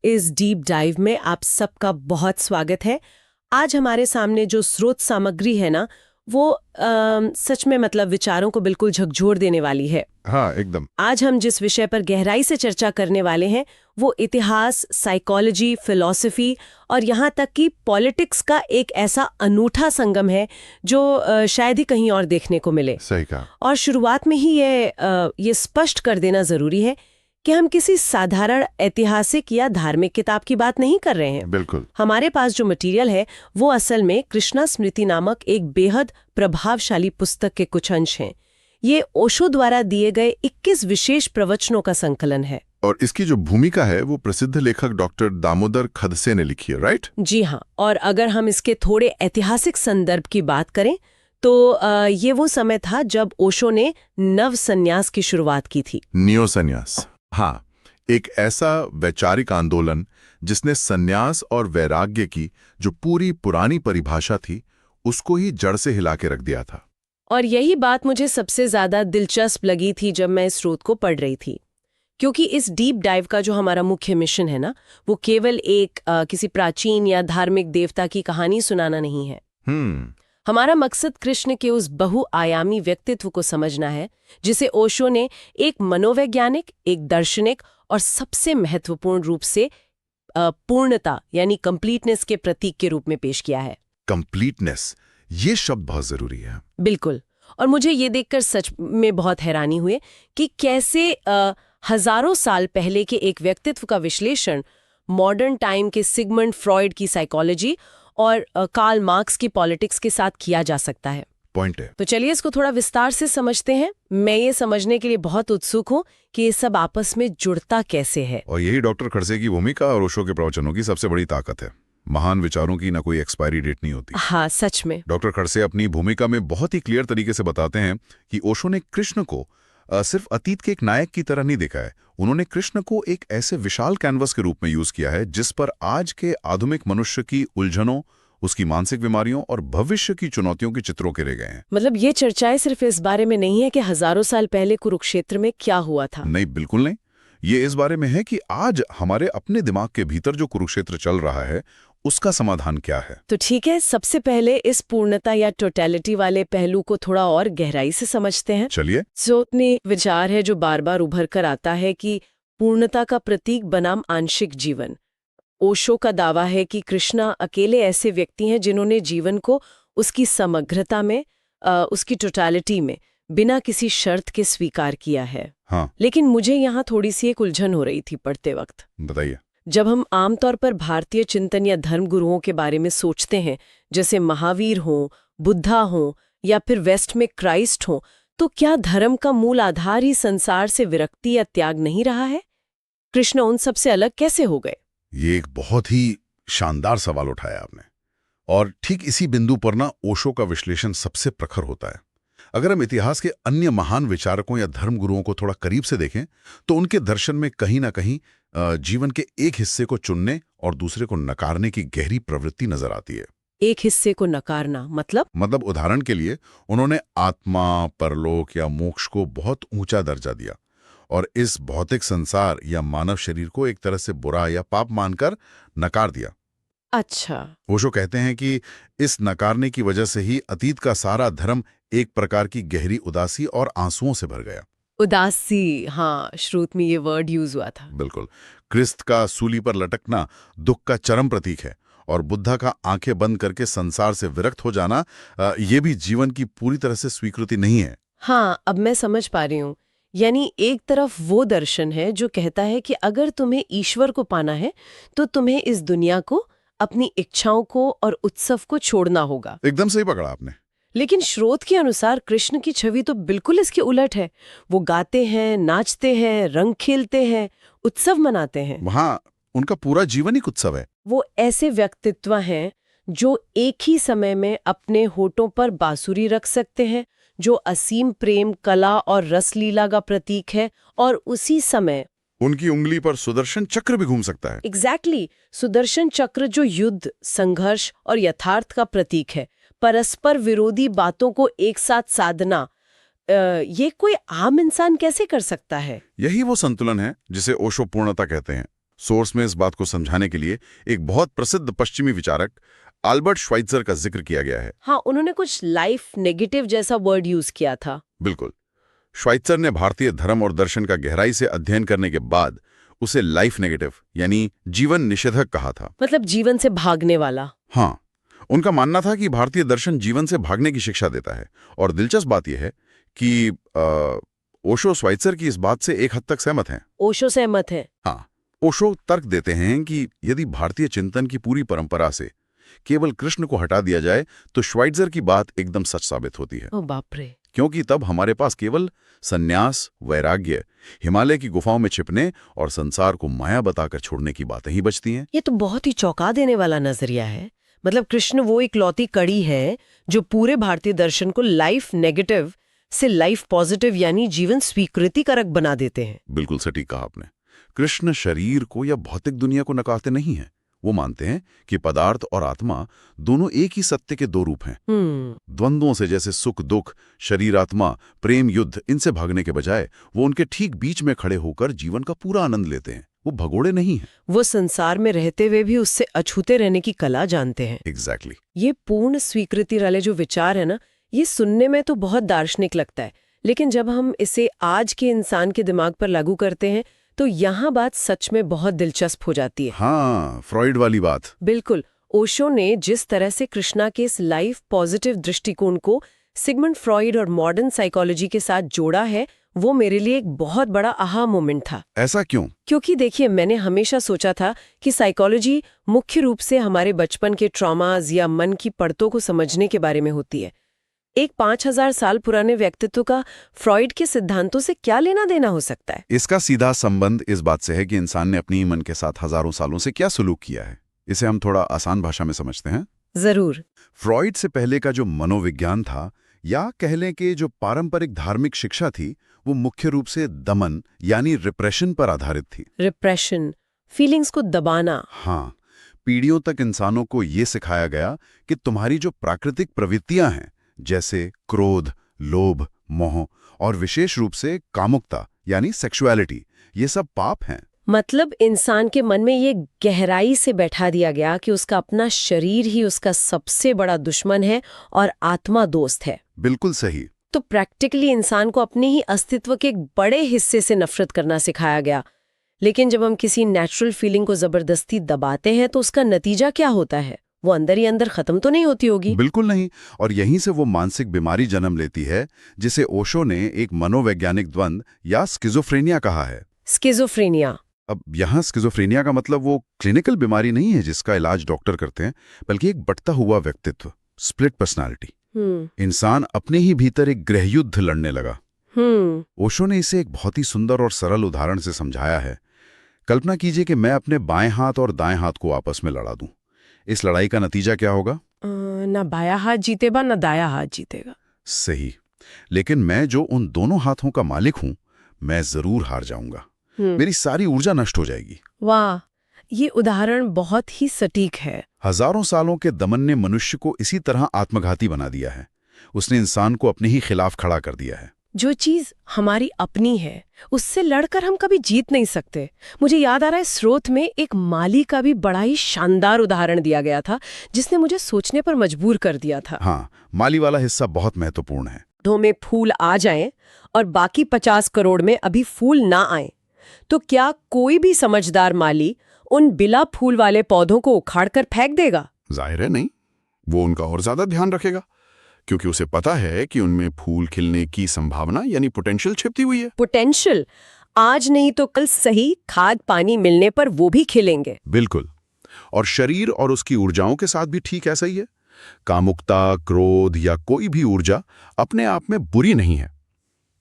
इस deep dive में आप सबका बहुत स्वागत है। आज हमारे सामने जो स्रोत सामग्री है ना, वो सच में मतलब विचारों को बिल्कुल झकझोर देने वाली है। हाँ, एकदम। आज हम जिस विषय पर गहराई से चर्चा करने वाले हैं वो इतिहास, साइकोलॉजी, फिलॉसफी और यहाँ तक कि पॉलिटिक्स का एक ऐसा अनूठा संगम है जो शायद ही कहीं और देखने को मिले। सही कहा। और शुरुआत में ही ये स्पष्ट कर देना जरूरी है कि हम किसी साधारण ऐतिहासिक या धार्मिक किताब की बात नहीं कर रहे हैं। बिल्कुल। हमारे पास जो मटेरियल है वो असल में कृष्णा स्मृति नामक एक बेहद प्रभावशाली पुस्तक के कुछ अंश हैं। ये ओशो द्वारा दिए गए 21 विशेष प्रवचनों का संकलन है। और इसकी जो भूमिका है वो प्रसिद्ध लेखक डॉक्टर दामोदर खदसे ने लिखी है, राइट? जी हाँ। और अगर हम इसके थोड़े ऐतिहासिक संदर्भ की बात करें तो ये वो समय था जब ओशो ने नव संन्यास की शुरुआत की थी। नियो संन्यास। हाँ, एक ऐसा वैचारिक आंदोलन जिसने संन्यास और वैराग्य की जो पूरी पुरानी परिभाषा थी उसको ही जड़ से हिला के रख दिया था। और यही बात मुझे सबसे ज्यादा दिलचस्प लगी थी जब मैं इस स्रोत को पढ़ रही थी, क्योंकि इस डीप डाइव का जो हमारा मुख्य मिशन है ना, वो केवल एक किसी प्राचीन या धार्मिक देवता की कहानी सुनाना नहीं है। हमारा मकसद कृष्ण के उस बहुआयामी व्यक्तित्व को समझना है जिसे ओशो ने एक मनोवैज्ञानिक, एक दार्शनिक और सबसे महत्वपूर्ण रूप से पूर्णता यानी कंप्लीटनेस के प्रतीक के रूप में पेश किया है। कंप्लीटनेस, ये शब्द बहुत जरूरी है। बिल्कुल। और मुझे ये देखकर सच में बहुत हैरानी हुई कि कैसे हजारों साल पहले के एक व्यक्तित्व का विश्लेषण मॉडर्न टाइम के सिगमंड फ्रॉइड की साइकोलॉजी और कार्ल मार्क्स की पॉलिटिक्स के साथ किया जा सकता है। पॉइंट है। तो चलिए इसको थोड़ा विस्तार से समझते हैं। मैं ये समझने के लिए बहुत उत्सुक हूँ कि ये सब आपस में जुड़ता कैसे है। और यही डॉक्टर खड़से की भूमिका और ओशो के प्रवचनों की सबसे बड़ी ताकत है। महान विचारों की ना कोई एक्सपायरी डेट नहीं होती। हाँ, सच में। डॉक्टर खड़से अपनी भूमिका में बहुत ही क्लियर तरीके से बताते हैं कि ओशो ने कृष्ण को सिर्फ अतीत के एक नायक की तरह नहीं देखा है। उन्होंने कृष्ण को एक ऐसे विशाल कैनवस के रूप में यूज किया है जिस पर आज के आधुनिक मनुष्य की उलझनों, उसकी मानसिक बीमारियों और भविष्य की चुनौतियों के चित्रों के रह गए हैं। मतलब ये चर्चाएं सिर्फ इस बारे में नहीं है कि हजारों साल पहले कुरुक्षेत्र में क्या हुआ था। नहीं, बिल्कुल नहीं। ये इस बारे में है कि आज हमारे अपने दिमाग के भीतर जो कुरुक्षेत्र चल रहा है उसका समाधान क्या है। तो ठीक है, सबसे पहले इस पूर्णता या टोटलिटी वाले पहलू को थोड़ा और गहराई से समझते हैं। चलिए। सोतने विचार है जो बार बार उभर कर आता है कि पूर्णता का प्रतीक बनाम आंशिक जीवन। ओशो का दावा है कि कृष्णा अकेले ऐसे व्यक्ति हैं जिन्होंने जीवन को उसकी समग्रता में, उसकी टोटलिटी में बिना किसी शर्त के स्वीकार किया है। हाँ। लेकिन मुझे यहाँ थोड़ी सी एक उलझन हो रही थी पढ़ते वक्त। बताइए। जब हम आमतौर पर भारतीय चिंतन या धर्म गुरुओं के बारे में सोचते हैं, जैसे महावीर हों, बुद्धा हों या फिर वेस्ट में क्राइस्ट हों, तो क्या धर्म का मूल आधार ही संसार से विरक्ति या त्याग नहीं रहा है? कृष्ण उन सबसे अलग कैसे हो गए? ये एक बहुत ही शानदार सवाल उठाया आपने। और ठीक इसी बिंदु पर ना ओशो का विश्लेषण सबसे प्रखर होता है। अगर हम इतिहास के अन्य महान विचारकों या धर्मगुरुओं को थोड़ा करीब से देखें तो उनके दर्शन में कहीं ना कहीं जीवन के एक हिस्से को चुनने और दूसरे को नकारने की गहरी प्रवृत्ति नजर आती है। एक हिस्से को नकारना मतलब उदाहरण के लिए उन्होंने आत्मा, परलोक या मोक्ष को बहुत ऊंचा दर्जा दिया और इस भौतिक संसार या मानव शरीर को एक तरह से बुरा या पाप मानकर नकार दिया। अच्छा। ओशो कहते हैं कि इस नकारने की वजह से ही अतीत का सारा धर्म एक प्रकार की गहरी उदासी और आंसुओं से भर गया। उदासी, हाँ, श्रुत में ये वर्ड यूज हुआ था। बिल्कुल। क्रिस्त का सूली पर लटकना दुख का चरम प्रतीक है और बुद्धा का आंखें बंद करके संसार से विरक्त हो जाना ये भी जीवन की पूरी तरह से स्वीकृति नहीं है। हाँ, अब मैं समझ पा रही हूँ। यानी एक तरफ वो दर्शन है जो कहता है कि अगर तुम्हें ईश्वर को पाना है तो तुम्हें इस दुनिया को, अपनी इच्छाओं को और उत्सव को छोड़ना होगा। एकदम सही पकड़ा आपने। लेकिन स्रोत के अनुसार कृष्ण की छवि तो बिल्कुल इसके उलट है। वो गाते हैं, नाचते हैं, रंग खेलते हैं, उत्सव मनाते हैं। वहाँ उनका पूरा जीवन ही उत्सव है। वो ऐसे व्यक्तित्व हैं जो एक ही समय में अपने होठों पर बांसुरी रख सकते हैं, जो असीम प्रेम, कला और रसलीला का प्रतीक है, और उसी समय उनकी उंगली पर सुदर्शन चक्र भी घूम सकता है। एग्जैक्टली। सुदर्शन चक्र जो युद्ध, संघर्ष और यथार्थ का प्रतीक है। परस्पर विरोधी बातों को एक साथ साधना, ये कोई आम इंसान कैसे कर सकता है? यही वो संतुलन है जिसे ओशो पूर्णता कहते हैं। सोर्स में इस बात को समझाने के लिए एक बहुत प्रसिद्ध पश्चिमी विचारक अल्बर्ट श्वाइत्जर का जिक्र किया गया है। हाँ, उन्होंने कुछ लाइफ नेगेटिव जैसा वर्ड यूज किया था। बिल्कुल। श्वाइत्जर ने भारतीय धर्म और दर्शन का गहराई से अध्ययन करने के बाद उसे लाइफ नेगेटिव यानी जीवन निषेधक कहा था। मतलब जीवन से भागने वाला। हाँ, उनका मानना था कि भारतीय दर्शन जीवन से भागने की शिक्षा देता है। और दिलचस्प बात यह है कि ओशो श्वाइत्जर की इस बात से एक हद तक सहमत हैं। ओशो सहमत है? हाँ, ओशो तर्क देते हैं कि यदि भारतीय चिंतन की पूरी परंपरा से केवल कृष्ण को हटा दिया जाए तो श्वाइत्जर की बात एकदम सच साबित होती है। ओ बाप रे। क्योंकि तब हमारे पास केवल सन्यास, वैराग्य, हिमालय की गुफाओं में छिपने और संसार को माया बताकर छोड़ने की बातें ही बचती हैं। ये तो बहुत ही चौंका देने वाला नजरिया है। मतलब कृष्ण वो इकलौती कड़ी है जो पूरे भारतीय दर्शन को लाइफ नेगेटिव से लाइफ पॉजिटिव यानी जीवन स्वीकृतिकारक बना देते हैं। बिल्कुल सटीक कहा आपने। कृष्ण शरीर को या भौतिक दुनिया को नकारते नहीं हैं। वो मानते हैं कि पदार्थ और आत्मा दोनों एक ही सत्य के दो रूप हैं। द्वंद्वों से जैसे सुख दुख, शरीर आत्मा, प्रेम युद्ध, इनसे भागने के बजाय वो उनके ठीक बीच में खड़े होकर जीवन का पूरा आनंद लेते हैं। वो भगोड़े नहीं हैं। वो संसार में रहते हुए भी उससे अछूते रहने की कला जानते हैं। एग्जैक्टली। ये पूर्ण स्वीकृति वाले जो विचार है ना, ये सुनने में तो बहुत दार्शनिक लगता है, लेकिन जब हम इसे आज के इंसान के दिमाग पर लागू करते हैं तो यहाँ बात सच में बहुत दिलचस्प हो जाती है। हाँ, फ्रॉइड वाली बात। बिल्कुल। ओशो ने जिस तरह से कृष्णा के इस लाइफ पॉजिटिव दृष्टिकोण को सिगमंड फ्रॉइड और मॉडर्न साइकोलॉजी के साथ जोड़ा है, वो मेरे लिए एक बहुत बड़ा आहा मोमेंट था। ऐसा क्यों? क्योंकि देखिए, मैंने हमेशा सोचा था कि साइकोलॉजी मुख्य रूप से हमारे बचपन के ट्रॉमाज या मन की परतों को समझने के बारे में होती है। एक 5000 साल पुराने व्यक्तित्व का फ्रॉइड के सिद्धांतों से क्या लेना देना हो सकता है? इसका सीधा संबंध इस बात से है कि इंसान ने अपनी ही मन के साथ हजारों सालों से क्या सलूक किया है। इसे हम थोड़ा आसान भाषा में समझते हैं। जरूर। फ्रॉइड से पहले का जो मनोविज्ञान था, या कह लें कि जो पारंपरिक धार्मिक शिक्षा थी, वो मुख्य रूप से दमन यानी रिप्रेशन पर आधारित थी। रिप्रेशन, फीलिंग्स को दबाना। हाँ, पीढ़ियों तक इंसानों को ये सिखाया गया कि तुम्हारी जो प्राकृतिक प्रवृत्तियां हैं, जैसे क्रोध, लोभ, मोह और विशेष रूप से कामुकता यानी सेक्सुअलिटी, ये सब पाप हैं। मतलब इंसान के मन में ये गहराई से बैठा दिया गया कि उसका अपना शरीर ही उसका सबसे बड़ा दुश्मन है और आत्मा दोस्त है। बिल्कुल सही। तो प्रैक्टिकली इंसान को अपने ही अस्तित्व के एक बड़े हिस्से से नफरत करना सिखाया गया। लेकिन जब हम किसी नेचुरल फीलिंग को जबरदस्ती दबाते हैं तो उसका नतीजा क्या होता है? वो अंदर ही अंदर खत्म तो नहीं होती होगी? बिल्कुल नहीं। और यहीं से वो मानसिक बीमारी जन्म लेती है, जिसे ओशो ने एक मनोवैज्ञानिक द्वंद या स्किज़ोफ्रेनिया कहा है। स्किज़ोफ्रेनिया। अब यहाँ स्किज़ोफ्रेनिया का मतलब वो क्लिनिकल बीमारी नहीं है जिसका इलाज डॉक्टर करते हैं, बल्कि एक बढ़ता हुआ व्यक्तित्व, स्प्लिट पर्सनालिटी। इंसान अपने ही भीतर एक गृहयुद्ध लड़ने लगा। ओशो ने इसे एक बहुत ही सुंदर और सरल उदाहरण से समझाया है। कल्पना कीजिए कि मैं अपने बाएं हाथ और दाएं हाथ को आपस में लड़ा दूं। इस लड़ाई का नतीजा क्या होगा? ना बायां हाथ जीतेगा ना दायां हाथ जीतेगा। सही। लेकिन मैं जो उन दोनों हाथों का मालिक हूं, मैं जरूर हार जाऊंगा। मेरी सारी ऊर्जा नष्ट हो जाएगी। वाह, ये उदाहरण बहुत ही सटीक है। हजारों सालों के दमन ने मनुष्य को इसी तरह आत्मघाती बना दिया है। उसने इंसान को अपने ही खिलाफ खड़ा कर दिया है। जो चीज हमारी अपनी है, उससे लड़कर हम कभी जीत नहीं सकते। मुझे याद आ रहा है, स्रोत में एक माली का भी बड़ा ही शानदार उदाहरण दिया गया था, जिसने मुझे सोचने पर मजबूर कर दिया था। हाँ, माली वाला हिस्सा बहुत महत्वपूर्ण है। पौधों में फूल आ जाएं और बाकी 50 करोड़ में अभी फूल ना आए, तो क्या कोई भी समझदार माली उन बिला फूल वाले पौधों को उखाड़ कर फेंक देगा? जाहिर है नहीं। वो उनका और ज्यादा ध्यान रखेगा, क्योंकि उसे पता है कि उनमें फूल खिलने की संभावना यानी पोटेंशियल छिपती हुई है। पोटेंशियल, आज नहीं तो कल सही खाद पानी मिलने पर वो भी खिलेंगे। बिल्कुल। और शरीर और उसकी ऊर्जाओं के साथ भी ठीक ऐसा ही है। कामुकता, क्रोध या कोई भी ऊर्जा अपने आप में बुरी नहीं है।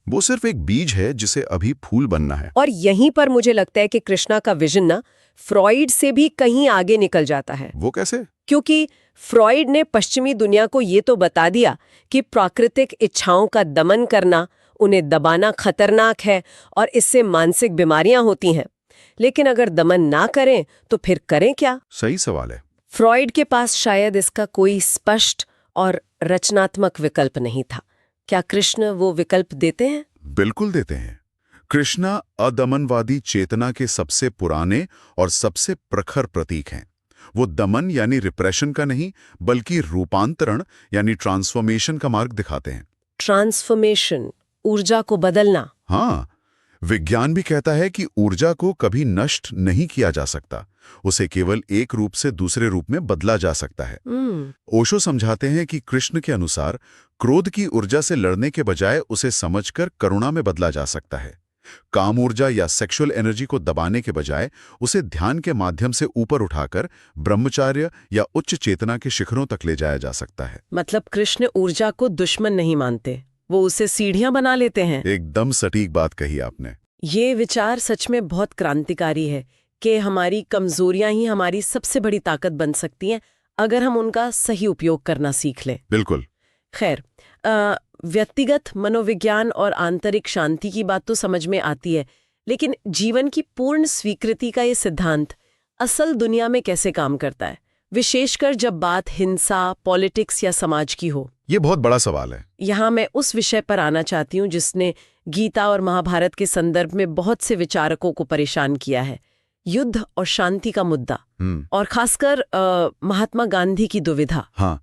वो सिर्फ एक बीज है जिसे अभी फूल बनना है। और यहीं पर मुझे लगता है कि कृष्णा का विजन ना फ्रॉइड से भी कहीं आगे निकल जाता है। वो कैसे? क्योंकि फ्रॉइड ने पश्चिमी दुनिया को ये तो बता दिया कि प्राकृतिक इच्छाओं का दमन करना, उन्हें दबाना खतरनाक है और इससे मानसिक बीमारियां होती हैं। लेकिन अगर दमन ना करें तो फिर करें क्या? सही सवाल है। फ्रॉइड के पास शायद इसका कोई स्पष्ट और रचनात्मक विकल्प नहीं था। क्या कृष्ण वो विकल्प देते हैं? बिल्कुल देते हैं। कृष्णा अदमनवादी चेतना के सबसे पुराने और सबसे प्रखर प्रतीक हैं। वो दमन यानी रिप्रेशन का नहीं, बल्कि रूपांतरण यानी ट्रांसफॉर्मेशन का मार्ग दिखाते हैं। ट्रांसफॉर्मेशन, ऊर्जा को बदलना। हाँ, विज्ञान भी कहता है कि ऊर्जा को कभी नष्ट नहीं किया जा सकता, उसे केवल एक रूप से दूसरे रूप में बदला जा सकता है। ओशो समझाते हैं कि कृष्ण के अनुसार क्रोध की ऊर्जा से लड़ने के बजाय उसे समझकर करुणा में बदला जा सकता है। काम ऊर्जा या सेक्सुअल एनर्जी को दबाने के बजाय उसे ध्यान के माध्यम से ऊपर उठाकर ब्रह्मचार्य या उच्च चेतना के शिखरों तक ले जाया जा सकता है। मतलब कृष्ण ऊर्जा को दुश्मन नहीं मानते, वो उसे सीढ़ियां बना लेते हैं। एकदम सटीक बात कही आपने। ये विचार सच में बहुत क्रांतिकारी है कि हमारी कमजोरियां ही हमारी सबसे बड़ी ताकत बन सकती हैं अगर हम उनका सही उपयोग करना सीख लें। बिल्कुल। खैर, व्यक्तिगत मनोविज्ञान और आंतरिक शांति की बात तो समझ में आती है, लेकिन जीवन की पूर्ण स्वीकृति का ये सिद्धांत असल दुनिया में कैसे काम करता है, विशेषकर जब बात हिंसा, पॉलिटिक्स या समाज की हो? ये बहुत बड़ा सवाल है। यहाँ मैं उस विषय पर आना चाहती हूँ जिसने गीता और महाभारत के संदर्भ में बहुत से विचारकों को परेशान किया है, युद्ध और शांति का मुद्दा, और खासकर महात्मा गांधी की दुविधा। हाँ,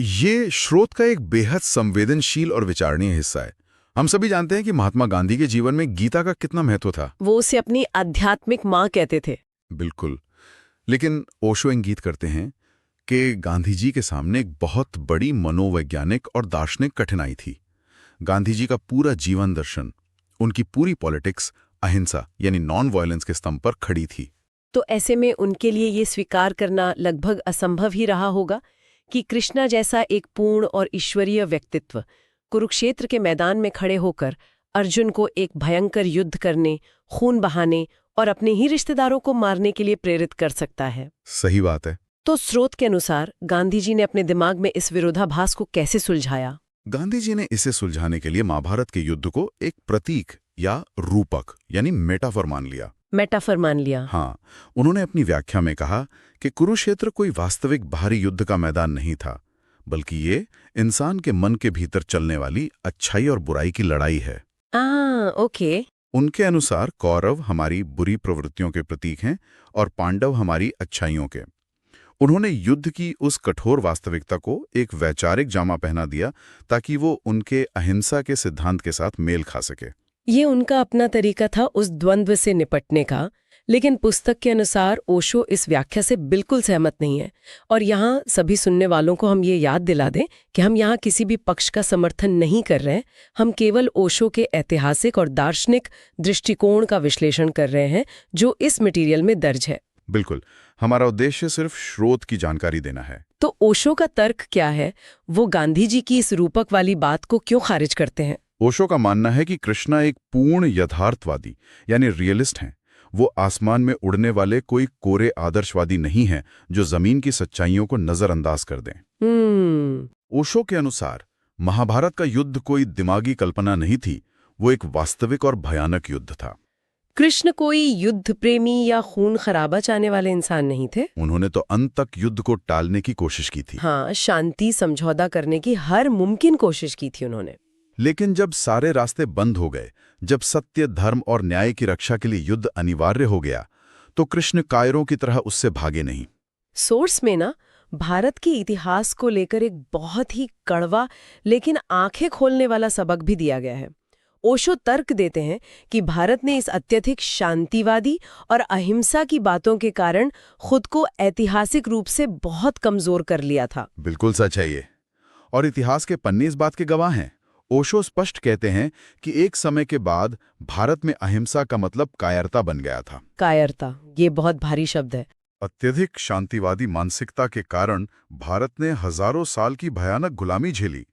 ये स्रोत का एक बेहद संवेदनशील और विचारणीय हिस्सा है। हम सभी जानते हैं कि महात्मा गांधी के जीवन में गीता का कितना महत्व था। वो उसे अपनी आध्यात्मिक माँ कहते थे। बिल्कुल, लेकिन ओशो इंगित करते हैं कि गांधी जी के सामने एक बहुत बड़ी मनोवैज्ञानिक और दार्शनिक कठिनाई थी। गांधी जी का पूरा जीवन दर्शन, उनकी पूरी पॉलिटिक्स अहिंसा यानी नॉन वायलेंस के स्तंभ पर खड़ी थी। तो ऐसे में उनके लिए ये स्वीकार करना लगभग असंभव ही रहा होगा कि कृष्णा जैसा एक पूर्ण और ईश्वरीय व्यक्तित्व कुरुक्षेत्र के मैदान में खड़े होकर अर्जुन को एक भयंकर युद्ध करने, खून बहाने और अपने ही रिश्तेदारों को मारने के लिए प्रेरित कर सकता है। सही बात है। तो स्रोत के अनुसार गांधी जी ने अपने दिमाग में इस विरोधाभास को कैसे सुलझाया? गांधी जी ने इसे सुलझाने के लिए महाभारत के युद्ध को एक प्रतीक या रूपक यानी मेटाफर मान लिया। मेटाफर मान लिया। हाँ, उन्होंने अपनी व्याख्या में कहा कि कुरुक्षेत्र कोई वास्तविक बाहरी युद्ध का मैदान नहीं था, बल्कि ये इंसान के मन के भीतर चलने वाली अच्छाई और बुराई की लड़ाई है। ओके। उनके अनुसार कौरव हमारी बुरी प्रवृत्तियों के प्रतीक हैं और पांडव हमारी अच्छाइयों के। उन्होंने युद्ध की उस कठोर वास्तविकता को एक वैचारिक जामा पहना दिया ताकि वो उनके अहिंसा के सिद्धांत के साथ मेल खा सके। ये उनका अपना तरीका था उस द्वंद्व से निपटने का, लेकिन पुस्तक के अनुसार ओशो इस व्याख्या से बिल्कुल सहमत नहीं है। और यहाँ सभी सुनने वालों को हम ये याद दिला दें कि हम यहाँ किसी भी पक्ष का समर्थन नहीं कर रहे हैं, हम केवल ओशो के ऐतिहासिक और दार्शनिक दृष्टिकोण का विश्लेषण कर रहे हैं जो इस मटेरियल में दर्ज है। बिल्कुल, हमारा उद्देश्य सिर्फ स्रोत की जानकारी देना है। तो ओशो का तर्क क्या है? वो गांधी जी की इस रूपक वाली बात को क्यों खारिज करते हैं? ओशो का मानना है कि कृष्णा एक पूर्ण यथार्थवादी यानी रियलिस्ट हैं। वो आसमान में उड़ने वाले कोई कोरे आदर्शवादी नहीं हैं जो जमीन की सच्चाइयों को नजरअंदाज कर दें। ओशो के अनुसार महाभारत का युद्ध कोई दिमागी कल्पना नहीं थी, वो एक वास्तविक और भयानक युद्ध था। कृष्ण कोई युद्ध प्रेमी या खून खराबा चाहने वाले इंसान नहीं थे। उन्होंने तो अंत तक युद्ध को टालने की कोशिश की थी। हाँ, शांति समझौता करने की हर मुमकिन कोशिश की थी उन्होंने। लेकिन जब सारे रास्ते बंद हो गए, जब सत्य, धर्म और न्याय की रक्षा के लिए युद्ध अनिवार्य हो गया, तो कृष्ण कायरों की तरह उससे भागे नहीं। सोर्स में ना भारत के इतिहास को लेकर एक बहुत ही कड़वा लेकिन आंखें खोलने वाला सबक भी दिया गया है। ओशो तर्क देते हैं कि भारत ने इस अत्यधिक शांतिवादी और अहिंसा की बातों के कारण खुद को ऐतिहासिक रूप से बहुत कमजोर कर लिया था। बिल्कुल सच है ये, और इतिहास के पन्ने इस बात के गवाह हैं। ओशो स्पष्ट कहते हैं कि एक समय के बाद भारत में अहिंसा का मतलब कायरता बन गया था। कायरता, ये बहुत भारी शब्द है। अत्यधिक शांतिवादी मानसिकता के कारण भारत ने हजारों साल की भयानक गुलामी झेली।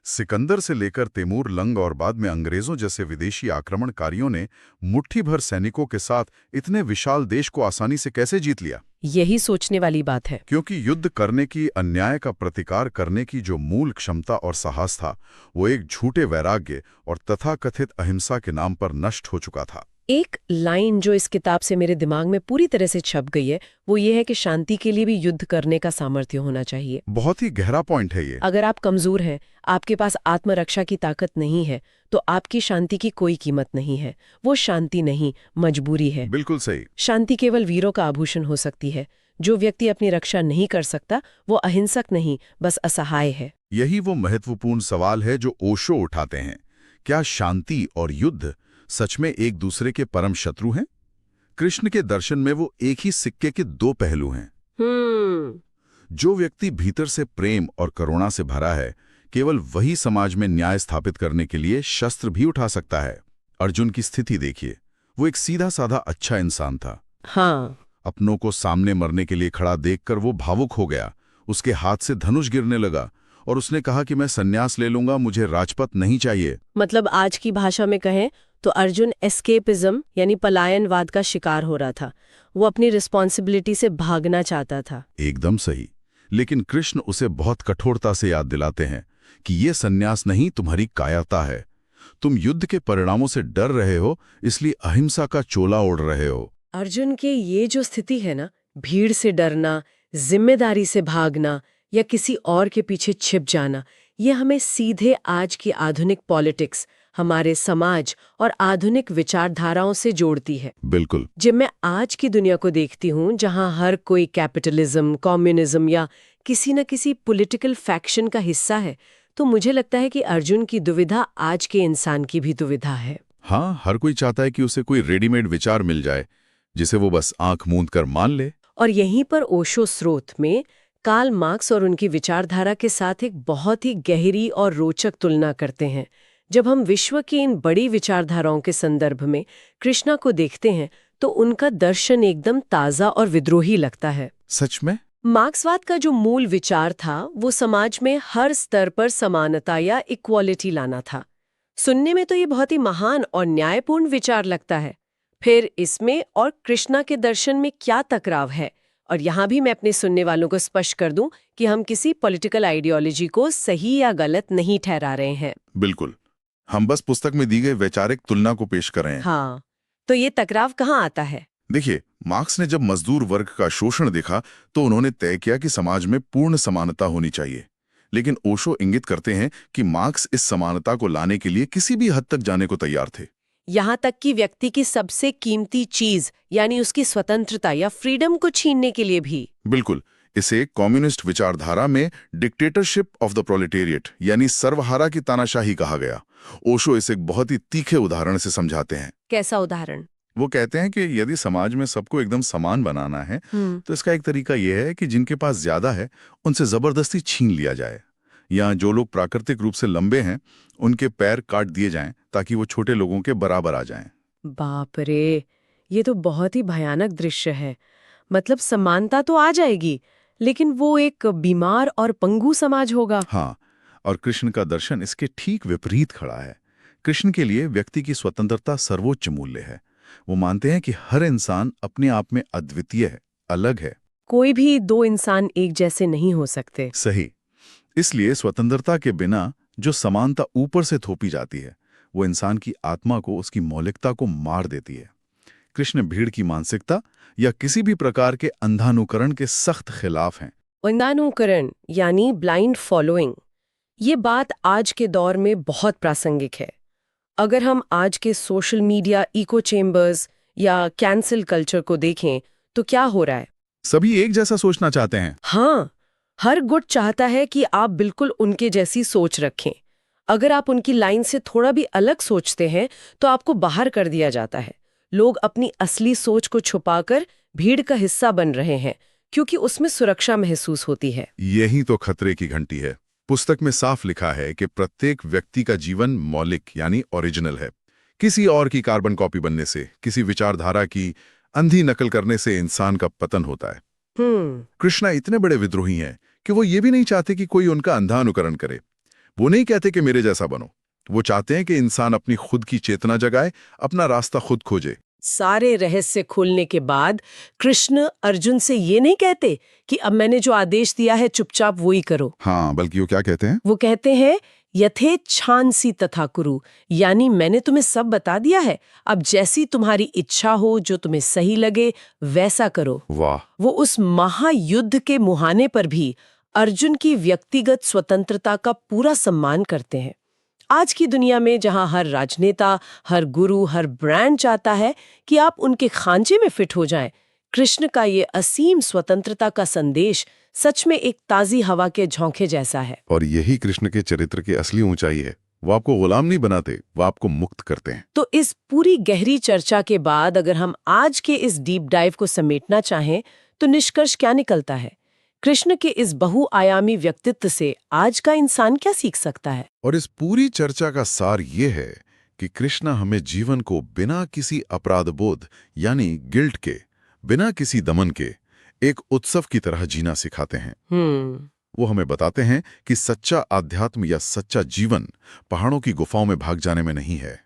सिकंदर से लेकर तैमूर लंग और बाद में अंग्रेजों जैसे विदेशी आक्रमणकारियों ने मुट्ठी भर सैनिकों के साथ इतने विशाल देश को आसानी से कैसे जीत लिया? यही सोचने वाली बात है। क्योंकि युद्ध करने की, अन्याय का प्रतिकार करने की जो मूल क्षमता और साहस था, वो एक झूठे वैराग्य और तथाकथित अहिंसा के नाम पर नष्ट हो चुका था। एक लाइन जो इस किताब से मेरे दिमाग में पूरी तरह से छप गई है वो ये है कि शांति के लिए भी युद्ध करने का सामर्थ्य होना चाहिए। बहुत ही गहरा पॉइंट है ये। अगर आप कमजोर हैं, आपके पास आत्मरक्षा की ताकत नहीं है, तो आपकी शांति की कोई कीमत नहीं है। वो शांति नहीं, मजबूरी है। बिल्कुल सही। शांति केवल वीरों का आभूषण हो सकती है। जो व्यक्ति अपनी रक्षा नहीं कर सकता वो अहिंसक नहीं, बस असहाय है। यही वो महत्वपूर्ण सवाल है जो ओशो उठाते हैं। क्या शांति और युद्ध सच में एक दूसरे के परम शत्रु हैं? कृष्ण के दर्शन में वो एक ही सिक्के के दो पहलू हैं। जो व्यक्ति भीतर से प्रेम और करुणा से भरा है, केवल वही समाज में न्याय स्थापित करने के लिए शस्त्र भी उठा सकता है। अर्जुन की स्थिति देखिए, वो एक सीधा साधा अच्छा इंसान था। हाँ। अपनों को सामने मरने के लिए खड़ा देखकर वो भावुक हो गया। उसके हाथ से धनुष गिरने लगा और उसने कहा कि मैं संन्यास ले लूंगा, मुझे राजपथ नहीं चाहिए। मतलब आज की भाषा में कहें तो अर्जुन एस्केपिज्म यानी पलायनवाद का शिकार हो रहा था। वो अपनी रिस्पॉन्सिबिलिटी से भागना चाहता था। एकदम सही। लेकिन कृष्ण उसे बहुत कठोरता से याद दिलाते हैं कि ये संन्यास नहीं, तुम्हारी कायरता है। तुम युद्ध के परिणामों से डर रहे हो, इसलिए अहिंसा का चोला ओढ़ रहे हो। अर्जुन के ये जो स्थिति है ना, भीड़ से डरना, जिम्मेदारी से भागना या किसी और के पीछे छिप जाना, ये हमें सीधे आज की आधुनिक पॉलिटिक्स, हमारे समाज और आधुनिक विचारधाराओं से जोड़ती है। बिल्कुल। जब मैं आज की दुनिया को देखती हूँ जहाँ हर कोई कैपिटलिज्म, कम्युनिज्म या किसी न किसी पॉलिटिकल फैक्शन का हिस्सा है, तो मुझे लगता है कि अर्जुन की दुविधा आज के इंसान की भी दुविधा है। हाँ, हर कोई चाहता है कि उसे कोई रेडीमेड विचार मिल जाए जिसे वो बस आंख मूंद कर मान ले। और यहीं पर ओशो स्रोत में कार्ल मार्क्स और उनकी विचारधारा के साथ एक बहुत ही गहरी और रोचक तुलना करते हैं। जब हम विश्व की इन बड़ी विचारधाराओं के संदर्भ में कृष्णा को देखते हैं तो उनका दर्शन एकदम ताज़ा और विद्रोही लगता है। सच में? मार्क्सवाद का जो मूल विचार था वो समाज में हर स्तर पर समानता या इक्वालिटी लाना था। सुनने में तो ये बहुत ही महान और न्यायपूर्ण विचार लगता है। फिर इसमें और कृष्णा के दर्शन में क्या टकराव है? और यहाँ भी मैं अपने सुनने वालों को स्पष्ट कर दूं कि हम किसी पॉलिटिकल आइडियोलॉजी को सही या गलत नहीं ठहरा रहे हैं। बिल्कुल, हम बस पुस्तक में दी गई वैचारिक तुलना को पेश कर रहे हैं। हाँ, तो ये टकराव कहाँ आता है? देखिए, मार्क्स ने जब मजदूर वर्ग का शोषण देखा तो उन्होंने तय किया कि समाज में पूर्ण समानता होनी चाहिए। लेकिन ओशो इंगित करते हैं कि मार्क्स इस समानता को लाने के लिए किसी भी हद तक जाने को तैयार थे। यहाँ तक कि व्यक्ति की सबसे कीमती चीज यानी उसकी स्वतंत्रता या फ्रीडम को छीनने के लिए भी। बिल्कुल। इसे कम्युनिस्ट विचारधारा में डिक्टेटरशिप ऑफ द प्रोलेटेरिएट यानी सर्वहारा की तानाशाही कहा गया। ओशो इसे एक बहुत ही तीखे उदाहरण से समझाते हैं। कैसा उदाहरण? वो कहते हैं कि यदि समाज में सबको एकदम समान बनाना है तो इसका एक तरीका यह है कि जिनके पास ज्यादा है उनसे जबरदस्ती छीन लिया जाए, या जो लोग प्राकृतिक रूप से लंबे हैं उनके पैर काट दिए जाएं ताकि वो छोटे लोगों के बराबर आ जाएं। बाप रे, ये तो बहुत ही भयानक दृश्य है। मतलब समानता तो आ जाएगी लेकिन वो एक बीमार और पंगु समाज होगा। हाँ, और कृष्ण का दर्शन इसके ठीक विपरीत खड़ा है। कृष्ण के लिए व्यक्ति की स्वतंत्रता सर्वोच्च मूल्य है। वो मानते हैं कि हर इंसान अपने आप में अद्वितीय है, अलग है। कोई भी दो इंसान एक जैसे नहीं हो सकते। सही। इसलिए स्वतंत्रता के बिना जो समानता ऊपर से थोपी जाती है वो इंसान की आत्मा को, उसकी मौलिकता को मार देती है। कृष्ण भीड़ की मानसिकता या किसी भी प्रकार के अंधानुकरण के सख्त खिलाफ हैं। अंधानुकरण यानी ब्लाइंड फॉलोइंग, ये बात आज के दौर में बहुत प्रासंगिक है। अगर हम आज के सोशल मीडिया इको चेम्बर्स या कैंसिल कल्चर को देखें तो क्या हो रहा है? सभी एक जैसा सोचना चाहते हैं। हाँ, हर गुट चाहता है कि आप बिल्कुल उनके जैसी सोच रखें। अगर आप उनकी लाइन से थोड़ा भी अलग सोचते हैं तो आपको बाहर कर दिया जाता है। लोग अपनी असली सोच को छुपाकर भीड़ का हिस्सा बन रहे हैं क्योंकि उसमें सुरक्षा महसूस होती है। यही तो खतरे की घंटी है। पुस्तक में साफ लिखा है कि प्रत्येक व्यक्ति का जीवन मौलिक यानी ओरिजिनल है। किसी और की कार्बन कॉपी बनने से, किसी विचारधारा की अंधी नकल करने से इंसान का पतन होता है। कृष्णा इतने बड़े विद्रोही हैं कि वो ये भी नहीं चाहते कि कोई उनका अंधा अनुकरण करे। वो नहीं कहते कि मेरे जैसा बनो। वो चाहते हैं कि इंसान अपनी खुद की चेतना जगाए, अपना रास्ता खुद खोजे। सारे रहस्य खोलने के बाद कृष्ण अर्जुन से ये नहीं कहते कि अब मैंने जो आदेश दिया है चुपचाप वो ही करो। हाँ, बल्कि वो क्या कहते हैं? वो कहते हैं यथेच्छांसी तथा कुरु, यानी मैंने तुम्हें सब बता दिया है, अब जैसी तुम्हारी इच्छा हो, जो तुम्हें सही लगे वैसा करो। वाह। वो उस महायुद्ध के मुहाने पर भी अर्जुन की व्यक्तिगत स्वतंत्रता का पूरा सम्मान करते हैं। आज की दुनिया में जहां हर राजनेता, हर गुरु, हर ब्रांड चाहता है कि आप उनके खांचे में फिट हो जाएं, कृष्ण का ये असीम स्वतंत्रता का संदेश सच में एक ताजी हवा के झोंके जैसा है। और यही कृष्ण के चरित्र की असली ऊंचाई है। वो आपको गुलाम नहीं बनाते, वो आपको मुक्त करते हैं। तो इस पूरी गहरी चर्चा के बाद अगर हम आज के इस डीप डाइव को समेटना चाहें तो निष्कर्ष क्या निकलता है? कृष्ण के इस बहुआयामी व्यक्तित्व से आज का इंसान क्या सीख सकता है? और इस पूरी चर्चा का सार ये है कि कृष्ण हमें जीवन को बिना किसी अपराधबोध यानी गिल्ट के, बिना किसी दमन के एक उत्सव की तरह जीना सिखाते हैं। वो हमें बताते हैं कि सच्चा आध्यात्म या सच्चा जीवन पहाड़ों की गुफाओं में भाग जाने में नहीं है।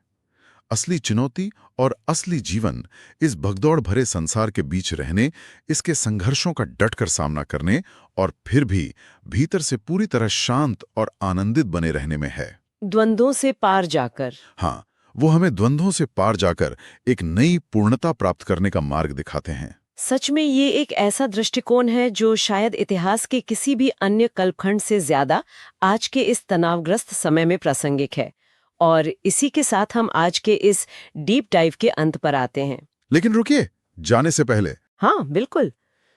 असली चुनौती और असली जीवन इस भगदौड़ भरे संसार के बीच रहने, इसके संघर्षों का डटकर सामना करने और फिर भी भीतर से पूरी तरह शांत और आनंदित बने रहने में है। द्वंद्वों से पार जाकर। हाँ, वो हमें द्वंद्वों से पार जाकर एक नई पूर्णता प्राप्त करने का मार्ग दिखाते हैं। सच में ये एक ऐसा दृष्टिकोण है जो शायद इतिहास के किसी भी अन्य कल्पखंड से ज्यादा आज के इस तनावग्रस्त समय में प्रासंगिक है। और इसी के साथ हम आज के इस डीप डाइव के अंत पर आते हैं। लेकिन रुकिए, जाने से पहले। हाँ बिल्कुल,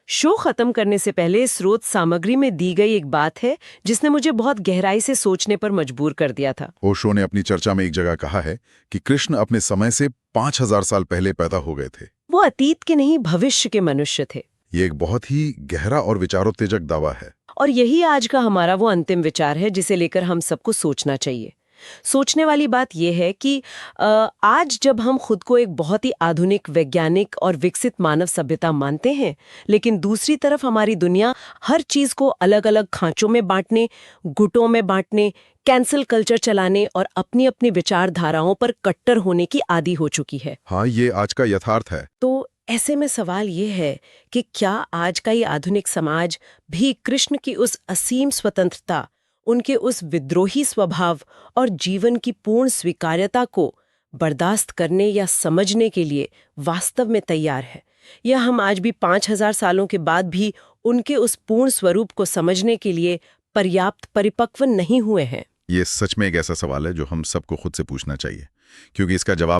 शो खत्म करने से पहले स्रोत सामग्री में दी गई एक बात है जिसने मुझे बहुत गहराई से सोचने पर मजबूर कर दिया था। ओशो ने अपनी चर्चा में एक जगह कहा है कि कृष्ण अपने समय से 5000 साल पहले पैदा हो गए थे। वो अतीत के नहीं, भविष्य के मनुष्य थे। ये एक बहुत ही गहरा और विचारोत्तेजक दावा है। और यही आज का हमारा वो अंतिम विचार है जिसे लेकर हम सबको सोचना चाहिए। सोचने वाली बात यह है कि आज जब हम खुद को एक बहुत ही आधुनिक, वैज्ञानिक और विकसित मानव सभ्यता मानते हैं, लेकिन दूसरी तरफ हमारी दुनिया हर चीज को अलग अलग खांचों में बांटने, गुटों में बांटने, कैंसल कल्चर चलाने और अपनी अपनी विचारधाराओं पर कट्टर होने की आदी हो चुकी है। हाँ, ये आज का यथार्थ है। तो ऐसे में सवाल ये है कि क्या आज का ये आधुनिक समाज भी कृष्ण की उस असीम स्वतंत्रता, उनके उस विद्रोही स्वभाव और जीवन की पूर्ण स्वीकार्यता को बर्दाश्त करने या समझने के लिए वास्तव में तैयार है? या हम आज भी 5000 सालों के बाद भी उनके उस पूर्ण स्वरूप को समझने के लिए पर्याप्त परिपक्व नहीं हुए हैं? ये सच में एक ऐसा सवाल है जो हम सबको खुद से पूछना चाहिए, क्योंकि इसका जवाब